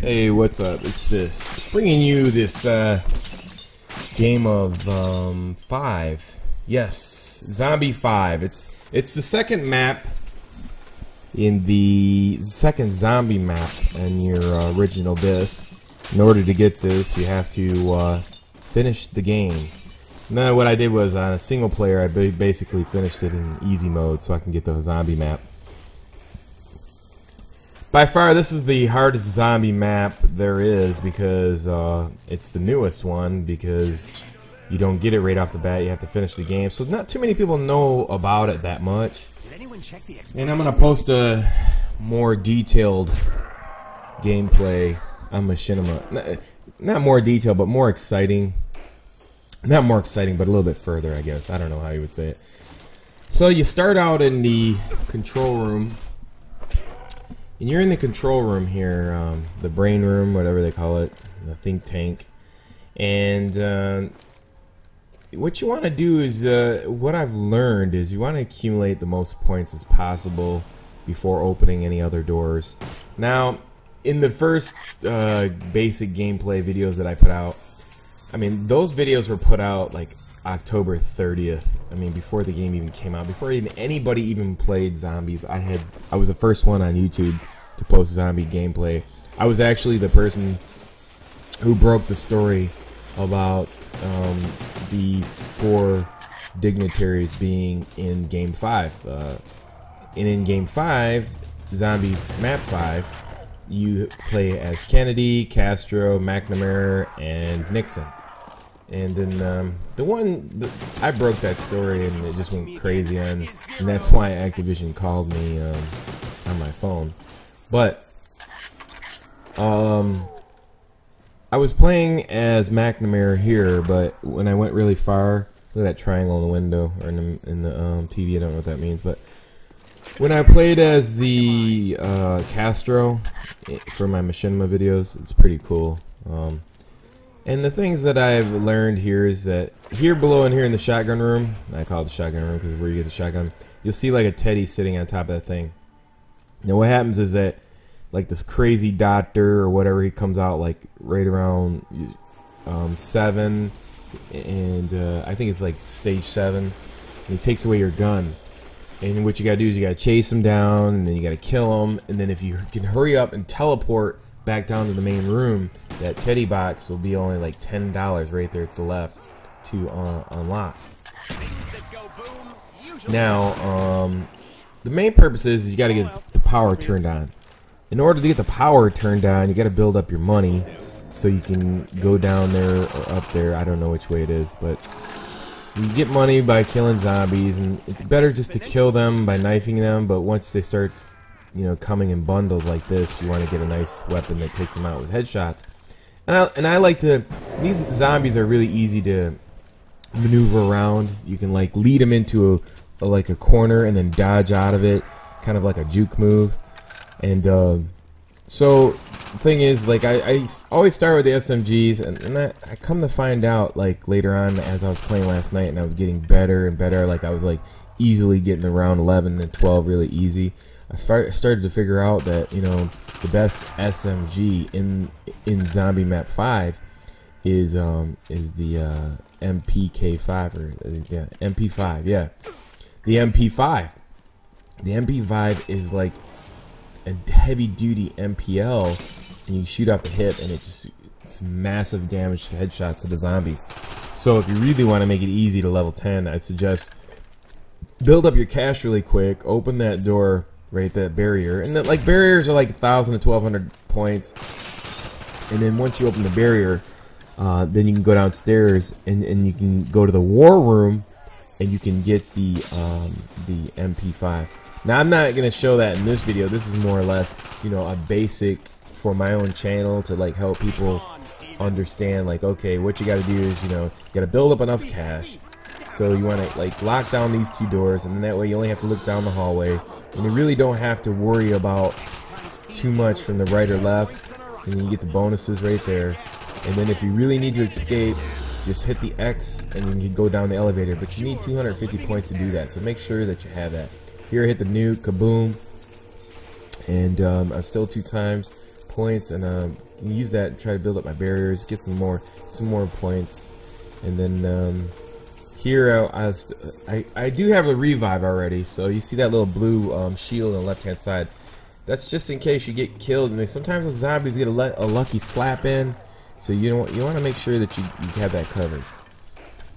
Hey, what's up? It's Fist, bringing you this game of 5. Yes, Zombie 5. It's the second map in the second zombie map in your original disc. In order to get this, you have to finish the game. Now, what I did was on a single player, I basically finished it in easy mode so I can get the zombie map. By far, this is the hardest zombie map there is because it's the newest one, because you don't get it right off the bat. You have to finish the game. So not too many people know about it that much. And I'm going to post a more detailed gameplay on Machinima. Not more detailed, but more exciting. Not more exciting, but a little bit further, I guess. I don't know how you would say it. So you start out in the control room. And you're in the control room here, the brain room, whatever they call it, the think tank. And what you want to do is, what I've learned is you want to accumulate the most points as possible before opening any other doors. Now, in the first basic gameplay videos that I put out, I mean, those videos were put out like October 30th. I mean, before the game even came out, before even anybody even played zombies. I was the first one on YouTube to post zombie gameplay. I was actually the person who broke the story about the 4 dignitaries being in Game 5. And in Game 5, Zombie Map 5, you play as Kennedy, Castro, McNamara, and Nixon. And then I broke that story and it just went crazy on, and that's why Activision called me on my phone. But I was playing as McNamara here, but when I went really far, look at that triangle in the window or in the TV. I don't know what that means, but when I played as the Castro for my Machinima videos, it's pretty cool. And the things that I've learned here is that here below and here in the shotgun room, I call it the shotgun room because where you get the shotgun, you'll see like a teddy sitting on top of that thing. Now what happens is that like this crazy doctor or whatever, he comes out like right around 7, and I think it's like stage 7, and he takes away your gun. And what you gotta do is you gotta chase him down, and then you gotta kill him, and then if you can hurry up and teleport back down to the main room, that teddy box will be only like $10 right there to the left to unlock. Now, the main purpose is you got to get the power turned on. In order to get the power turned on, you got to build up your money so you can go down there or up there. I don't know which way it is, but you get money by killing zombies, and it's better just to kill them by knifing them. But once they start, you know, coming in bundles like this, you want to get a nice weapon that takes them out with headshots. And I like to, these zombies are really easy to maneuver around. You can like lead them into like a corner and then dodge out of it, kind of like a juke move. And so the thing is, like, I always start with the SMGs, and I come to find out like later on as I was playing last night and I was getting better and better, like I was like easily getting around 11 and 12 really easy. I started to figure out that, you know, the best SMG in Zombie Map 5 is the MPK5 or yeah, MP5. Yeah, the MP5. The MP5 is like a heavy-duty MPL, and you shoot off the hip, and it's massive damage to headshots to the zombies. So if you really want to make it easy to level 10, I'd suggest build up your cash really quick, open that door. Right, that barrier, and then like barriers are like 1,000 to 1,200 points, and then once you open the barrier, then you can go downstairs and you can go to the war room, and you can get the MP5. Now I'm not gonna show that in this video. This is more or less, you know, a basic for my own channel to like help people understand, like, okay, what you got to do is, you know, you got to build up enough cash. So you want to like lock down these 2 doors, and then that way you only have to look down the hallway, and you really don't have to worry about too much from the right or left, and then you get the bonuses right there. And then if you really need to escape, just hit the X and you can go down the elevator, but you need 250 points to do that, so make sure that you have that. Here I hit the nuke, kaboom, and I'm still 2 times. points, and use that and try to build up my barriers, get some more points, and then here I do have a revive already. So you see that little blue shield on the left hand side. That's just in case you get killed. I mean, sometimes the zombies get a lucky slap in, so you want to make sure that you have that covered.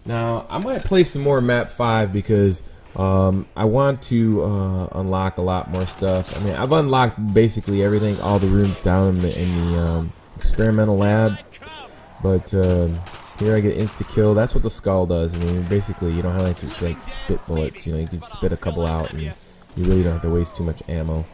Now I might play some more map 5 because I want to unlock a lot more stuff. I mean, I've unlocked basically everything, all the rooms down in the experimental lab, but here I get insta kill. That's what the skull does. I mean, basically you don't have to like spit bullets. You know, you can spit a couple out, and you really don't have to waste too much ammo.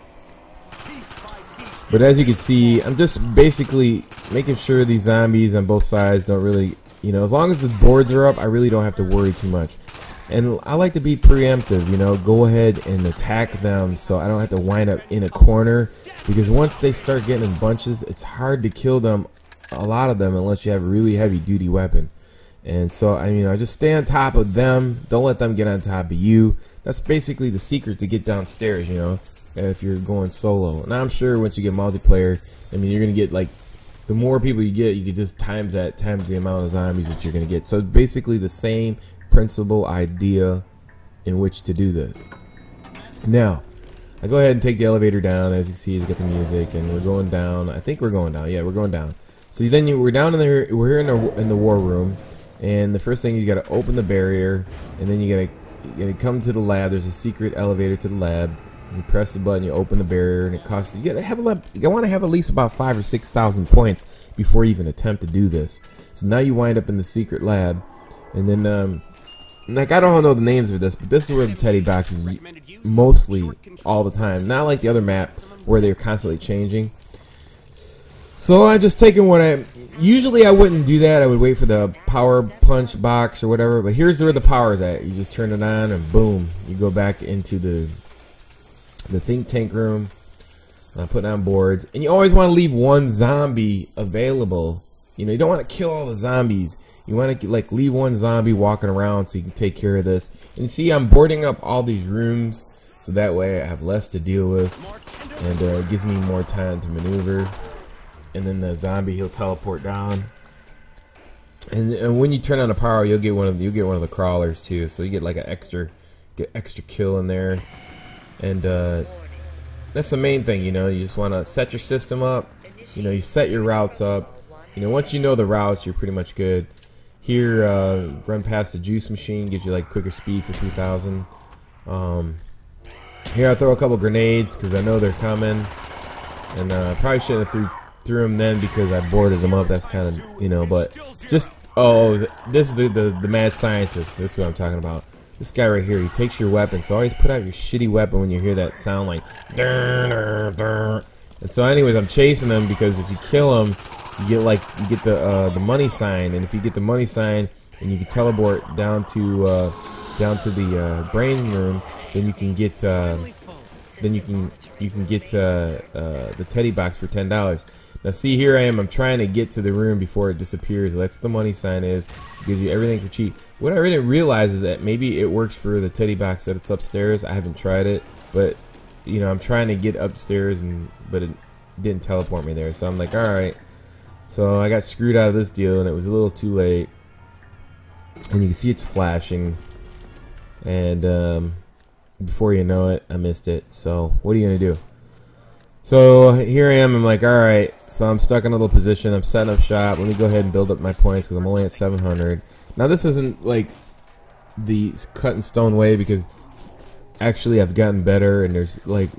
But as you can see, I'm just basically making sure these zombies on both sides don't really, you know, as long as the boards are up, I really don't have to worry too much. And I like to be preemptive, you know, go ahead and attack them so I don't have to wind up in a corner, because once they start getting in bunches, it's hard to kill them, a lot of them, unless you have a really heavy duty weapon. And so, I mean, I just stay on top of them, don't let them get on top of you. That's basically the secret to get downstairs, you know, if you're going solo. And I'm sure once you get multiplayer, I mean, you're gonna get like, the more people you get, you can just times the amount of zombies that you're gonna get. So basically the same principle idea in which to do this. Now I go ahead and take the elevator down. As you see, you get the music, and we're going down. I think we're going down. Yeah, we're going down. So then we're down in there. We're here in the war room, and the first thing, you got to open the barrier, and then you gotta come to the lab. There's a secret elevator to the lab. You press the button, you open the barrier, and it costs you. You want to have at least about 5,000 or 6,000 points before you even attempt to do this. So now you wind up in the secret lab, and then like, I don't know the names of this, but this is where the teddy box is mostly all the time. Not like the other map where they're constantly changing. So I just taken what usually I wouldn't do that. I would wait for the power punch box or whatever. But here's where the power is at. You just turn it on, and boom, you go back into the think tank room. Putting on boards, and you always want to leave one zombie available. You know, you don't want to kill all the zombies. You want to like leave one zombie walking around so you can take care of this. And you see, I'm boarding up all these rooms so that way I have less to deal with, and it gives me more time to maneuver. And then the zombie, he'll teleport down. And when you turn on the power, you'll get one of the crawlers too. So you get like an extra kill in there. And that's the main thing, you know. You just want to set your system up. You know, you set your routes up. You know, once you know the routes, you're pretty much good. Here, run past the juice machine, gives you like quicker speed for 3,000. Here I throw a couple grenades because I know they're coming, and I probably shouldn't have threw them then because I boarded them up. That's kind of, you know, but just this is the mad scientist. This is what I'm talking about. This guy right here, he takes your weapon. So always put out your shitty weapon when you hear that sound like. And so, anyways, I'm chasing them because if you kill him, you get the money sign, and if you get the money sign, and you can teleport down to the brain room, then you can get the teddy box for $10. Now see, here I am. I'm trying to get to the room before it disappears. That's the money sign is. It gives you everything for cheap. What I didn't realize is that maybe it works for the teddy box that it's upstairs. I haven't tried it, but you know, I'm trying to get upstairs, but it didn't teleport me there. So I'm like, all right. So I got screwed out of this deal, and it was a little too late. And you can see it's flashing, and before you know it, I missed it. So what are you gonna do? So here I am. I'm like, all right. So I'm stuck in a little position. I'm setting up shop. Let me go ahead and build up my points because I'm only at 700. Now this isn't like the cut in stone way, because actually I've gotten better, and there's like,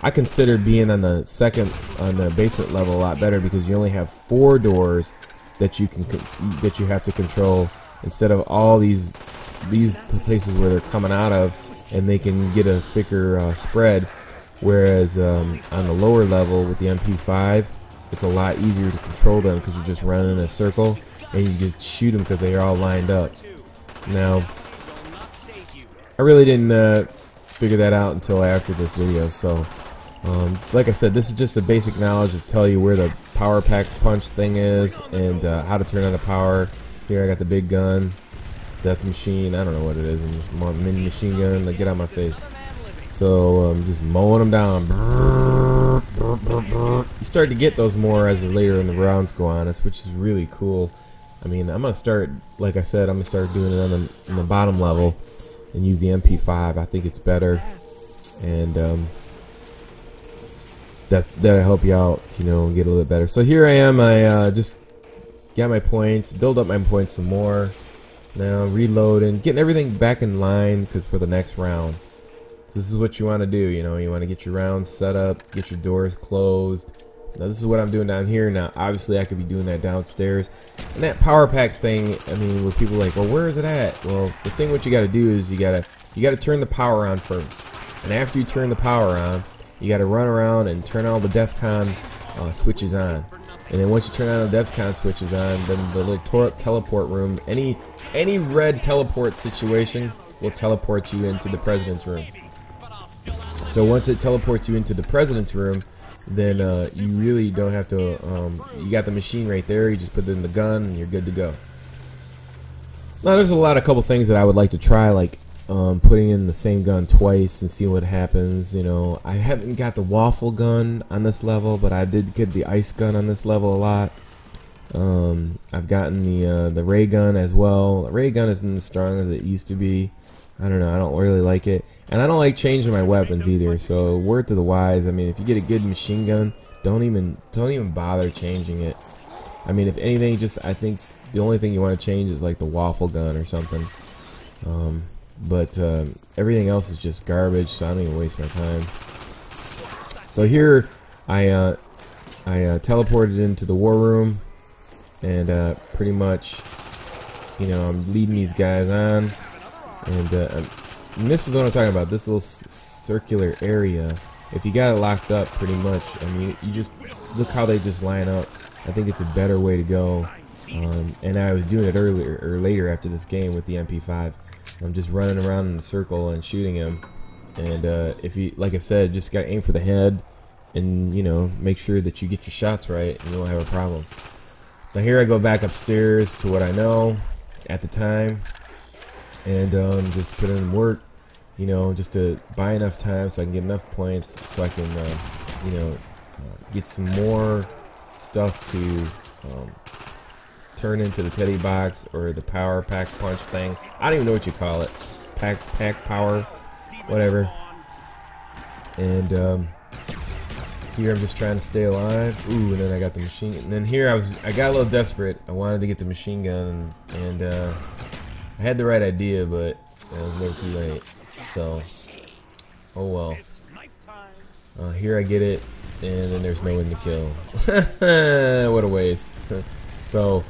I consider being on the basement level a lot better, because you only have 4 doors that you have to control instead of all these places where they're coming out of, and they can get a thicker spread. Whereas on the lower level with the MP5, it's a lot easier to control them because you're just running in a circle and you just shoot them because they are all lined up. Now, I really didn't figure that out until after this video. So, like I said, this is just a basic knowledge to tell you where the power pack punch thing is and how to turn on the power. Here I got the big gun, death machine. I don't know what it is. And mini machine gun. Like, get out of my face. So just mowing them down. you start to get those more as later in the rounds go on, which is really cool. I mean, I'm gonna start, like I said, I'm gonna start doing it on the bottom level and use the MP5. I think it's better, and that'll help you out, you know, get a little bit better. So here I am. I just got my points, build up my points some more. Now reloading, getting everything back in line because for the next round. So this is what you want to do. You know, you want to get your rounds set up, get your doors closed. Now this is what I'm doing down here. Now obviously I could be doing that downstairs. And that power pack thing, I mean, where people are like, well, where is it at? Well, the thing what you got to do is you got to turn the power on first. And after you turn the power on, you got to run around and turn all the DEFCON switches on. And then once you turn on the DEFCON switches on, then the little teleport room, any red teleport situation will teleport you into the president's room. So once it teleports you into the president's room, then you really don't have to, you got the machine right there, you just put it in the gun and you're good to go. Now there's a couple things that I would like to try, like putting in the same gun twice and see what happens. You know, I haven't got the waffle gun on this level, but I did get the ice gun on this level a lot. I've gotten the ray gun as well. The ray gun isn't as strong as it used to be. I don't know, I don't really like it, and I don't like changing my weapons either. So word to the wise, I mean, if you get a good machine gun, don't even bother changing it. I mean, if anything, just I think the only thing you want to change is like the waffle gun or something. But everything else is just garbage, so I don't even waste my time. So here I teleported into the war room, and pretty much, you know, I'm leading these guys on, and this is what I'm talking about. This little circular area, if you got it locked up, pretty much, I mean, you just look how they just line up. I think it's a better way to go. And I was doing it earlier or later after this game with the MP5. I'm just running around in a circle and shooting him. And if you, like I said, just got to aim for the head, and you know, make sure that you get your shots right, and you won't have a problem. Now here I go back upstairs to what I know at the time, and just put in work, you know, just to buy enough time so I can get enough points so I can, you know, get some more stuff to turn into the teddy box or the power pack punch thing. I don't even know what you call it. Pack power, whatever. And here I'm just trying to stay alive. Ooh, and then I got the machine. And then here I got a little desperate. I wanted to get the machine gun, and I had the right idea, but it was a little too late. So, oh well. Here I get it, and then there's no one to kill. What a waste. So,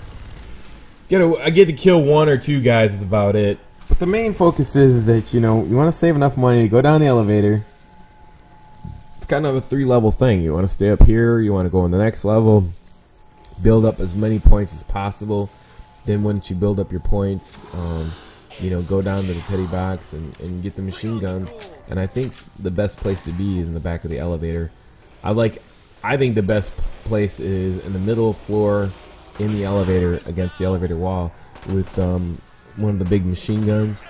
I get to kill one or two guys, that's about it. But the main focus is that, you know, you want to save enough money to go down the elevator. It's kind of a 3-level thing. You want to stay up here, you want to go on the next level, build up as many points as possible. Then once you build up your points, you know, go down to the teddy box and get the machine guns. And I think the best place to be is in the back of the elevator. I think the best place is in the middle floor in the elevator against the elevator wall with one of the big machine guns.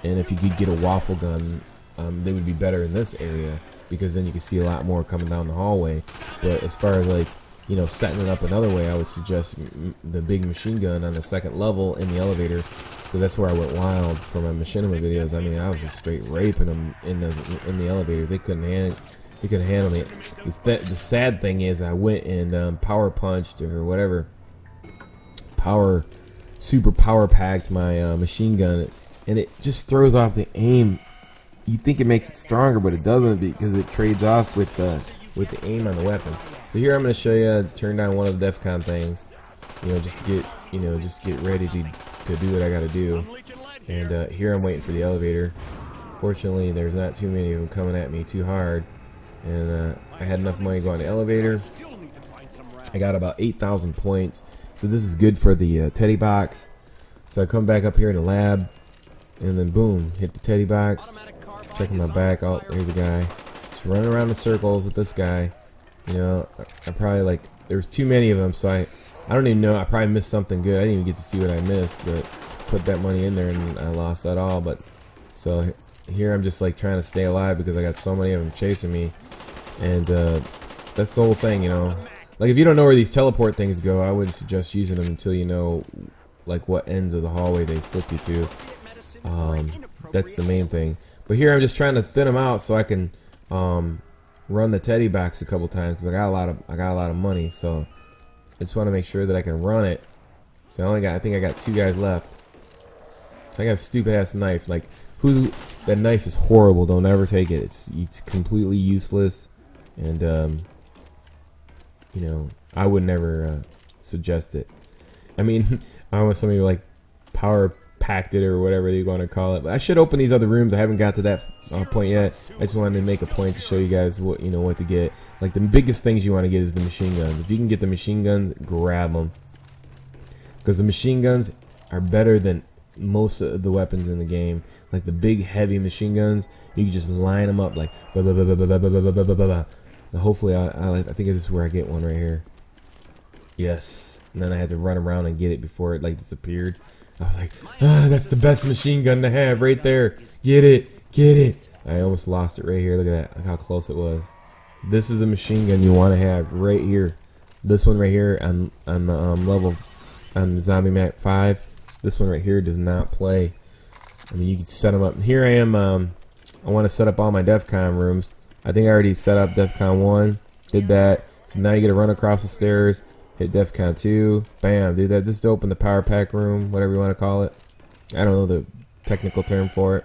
And if you could get a waffle gun, they would be better in this area, because then you can see a lot more coming down the hallway. But as far as, like, you know, setting it up another way, I would suggest the big machine gun on the second level in the elevator, because that's where I went wild for my machinima videos. I mean, I was just straight raping them in the elevators. They couldn't handle me. The sad thing is, I went and power punched or whatever, super power packed my machine gun, and it just throws off the aim. You think it makes it stronger, but it doesn't, because it trades off with the aim on the weapon. So here I'm going to show you, turn down one of the DEFCON things, you know, just to get ready to do what I got to do. And here I'm waiting for the elevator. Fortunately, there's not too many of them coming at me too hard, and I had enough money to go on the elevator. I got about 8,000 points, so this is good for the teddy box. So I come back up here in the lab, and then boom, hit the teddy box. Checking my back. Oh, here's a guy. Just running around in circles with this guy. You know, I probably, like, there's too many of them, so I don't even know. I probably missed something good. I didn't even get to see what I missed, but put that money in there and I lost that all. But so here I'm just like trying to stay alive because I got so many of them chasing me, and that's the whole thing, you know. Like, if you don't know where these teleport things go, I wouldn't suggest using them until you know, like, what ends of the hallway they flip you to. That's the main thing. But here I'm just trying to thin them out so I can run the teddy box a couple times, because I got a lot of money. So I just want to make sure that I can run it. So I think I got 2 guys left. I got a stupid ass knife. Like, that knife is horrible. Don't ever take it. It's completely useless, and you know, I would never suggest it. I mean, I don't want somebody like power packed it or whatever you want to call it. But I should open these other rooms. I haven't got to that point yet. I just wanted to make a point to show you guys what to get. Like, the biggest things you want to get is the machine guns. If you can get the machine guns, grab them, because the machine guns are better than most of the weapons in the game. Like the big heavy machine guns, you can just line them up like bah, bah, bah, bah, bah, bah, bah, bah, bah, bah, bah. Now hopefully I think this is where I get one right here. Yes. And then I had to run around and get it before it like disappeared. I was like, that's the best machine gun to have right there. Get it, get it. I almost lost it right here. Look at that. Look how close it was. This is a machine gun you want to have right here. This one right here on the on the Zombie Map 5. This one right here does not play. I mean, you can set them up. And here I am. I want to set up all my DEF CON rooms. I think I already set up DEF CON 1. Did that. So now you get to run across the stairs. Hit DEF CON 2. Bam. Do that. Just to open the power pack room. Whatever you want to call it. I don't know the technical term for it.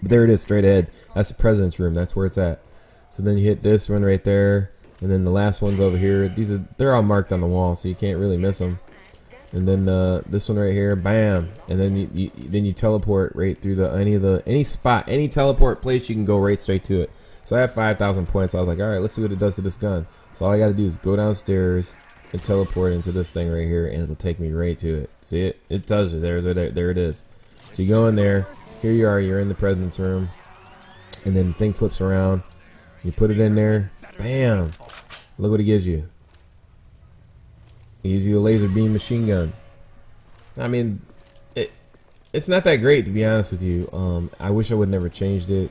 But there it is, straight ahead. That's the president's room. That's where it's at. So then you hit this one right there. And then the last one's over here. They're all marked on the wall, so you can't really miss them. And then this one right here, bam, and then you teleport right through any spot, any teleport place, you can go right straight to it. So I have 5,000 points. I was like, all right, let's see what it does to this gun. So all I got to do is go downstairs and teleport into this thing right here, and it'll take me right to it. See it? It tells you there it is. So you go in there. Here you are. You're in the president's room, and then the thing flips around. You put it in there. Bam! Look what it gives you. It gives you a laser beam machine gun. I mean, it's not that great, to be honest with you. I wish I would never changed it.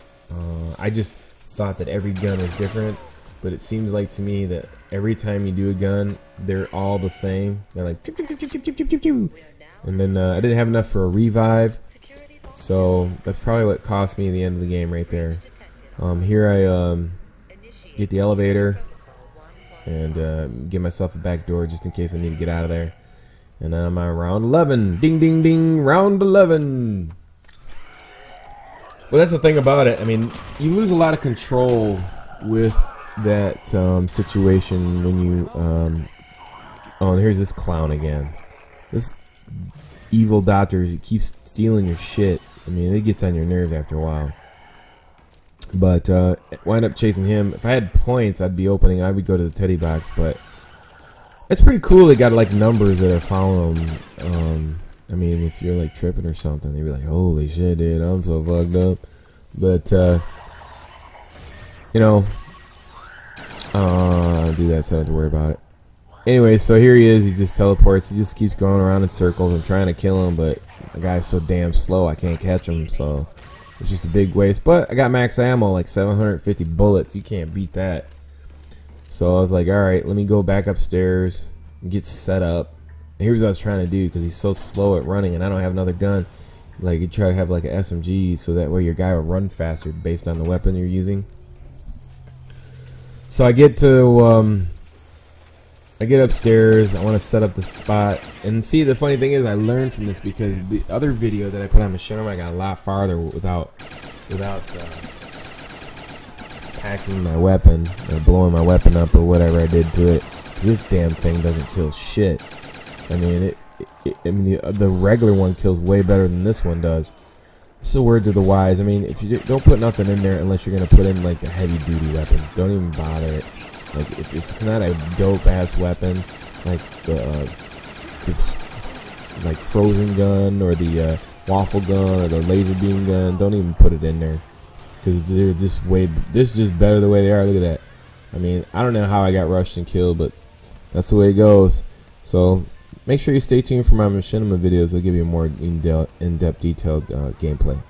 I just thought that every gun is different, but it seems like to me that every time you do a gun, they're all the same. They're like pew, pew, pew, pew, pew, pew, pew, pew. And then I didn't have enough for a revive, so that's probably what cost me the end of the game right there. Here I get the elevator and give myself a back door just in case I need to get out of there. And then I'm on round 11. Ding, ding, ding. Round 11. Well, that's the thing about it. I mean, you lose a lot of control with that situation when you... oh, and here's this clown again. This evil doctor keeps stealing your shit. I mean, it gets on your nerves after a while. But wind up chasing him. If I had points, I would go to the teddy box. But it's pretty cool. They got like numbers that are following them. I mean, if you're like tripping or something, they'd be like, "Holy shit, dude, I'm so fucked up." But you know, I'll do that, so I don't have to worry about it. Anyway, so here he is. He just teleports. He just keeps going around in circles. I'm trying to kill him, but the guy's so damn slow, I can't catch him. So it's just a big waste. But I got max ammo, like 750 bullets. You can't beat that. So I was like, all right, let me go back upstairs and get set up. And here's what I was trying to do, because he's so slow at running and I don't have another gun. Like, you try to have like an SMG so that way your guy will run faster based on the weapon you're using. So I get to I get upstairs. I want to set up the spot. And see, the funny thing is, I learned from this, because the other video that I put on Machinima, I got a lot farther without hacking my weapon or blowing my weapon up or whatever I did to it. This damn thing doesn't kill shit. I mean, the regular one kills way better than this one does. This is a word to the wise. I mean, if you don't put nothing in there unless you're gonna put in like the heavy duty weapons, don't even bother it. Like, if it's not a dope ass weapon, like the like frozen gun or the waffle gun or the laser beam gun, don't even put it in there, because they're just this is just better the way they are. Look at that. I mean, I don't know how I got rushed and killed, but that's the way it goes. So make sure you stay tuned for my Machinima videos. They'll give you more in-depth, detailed gameplay.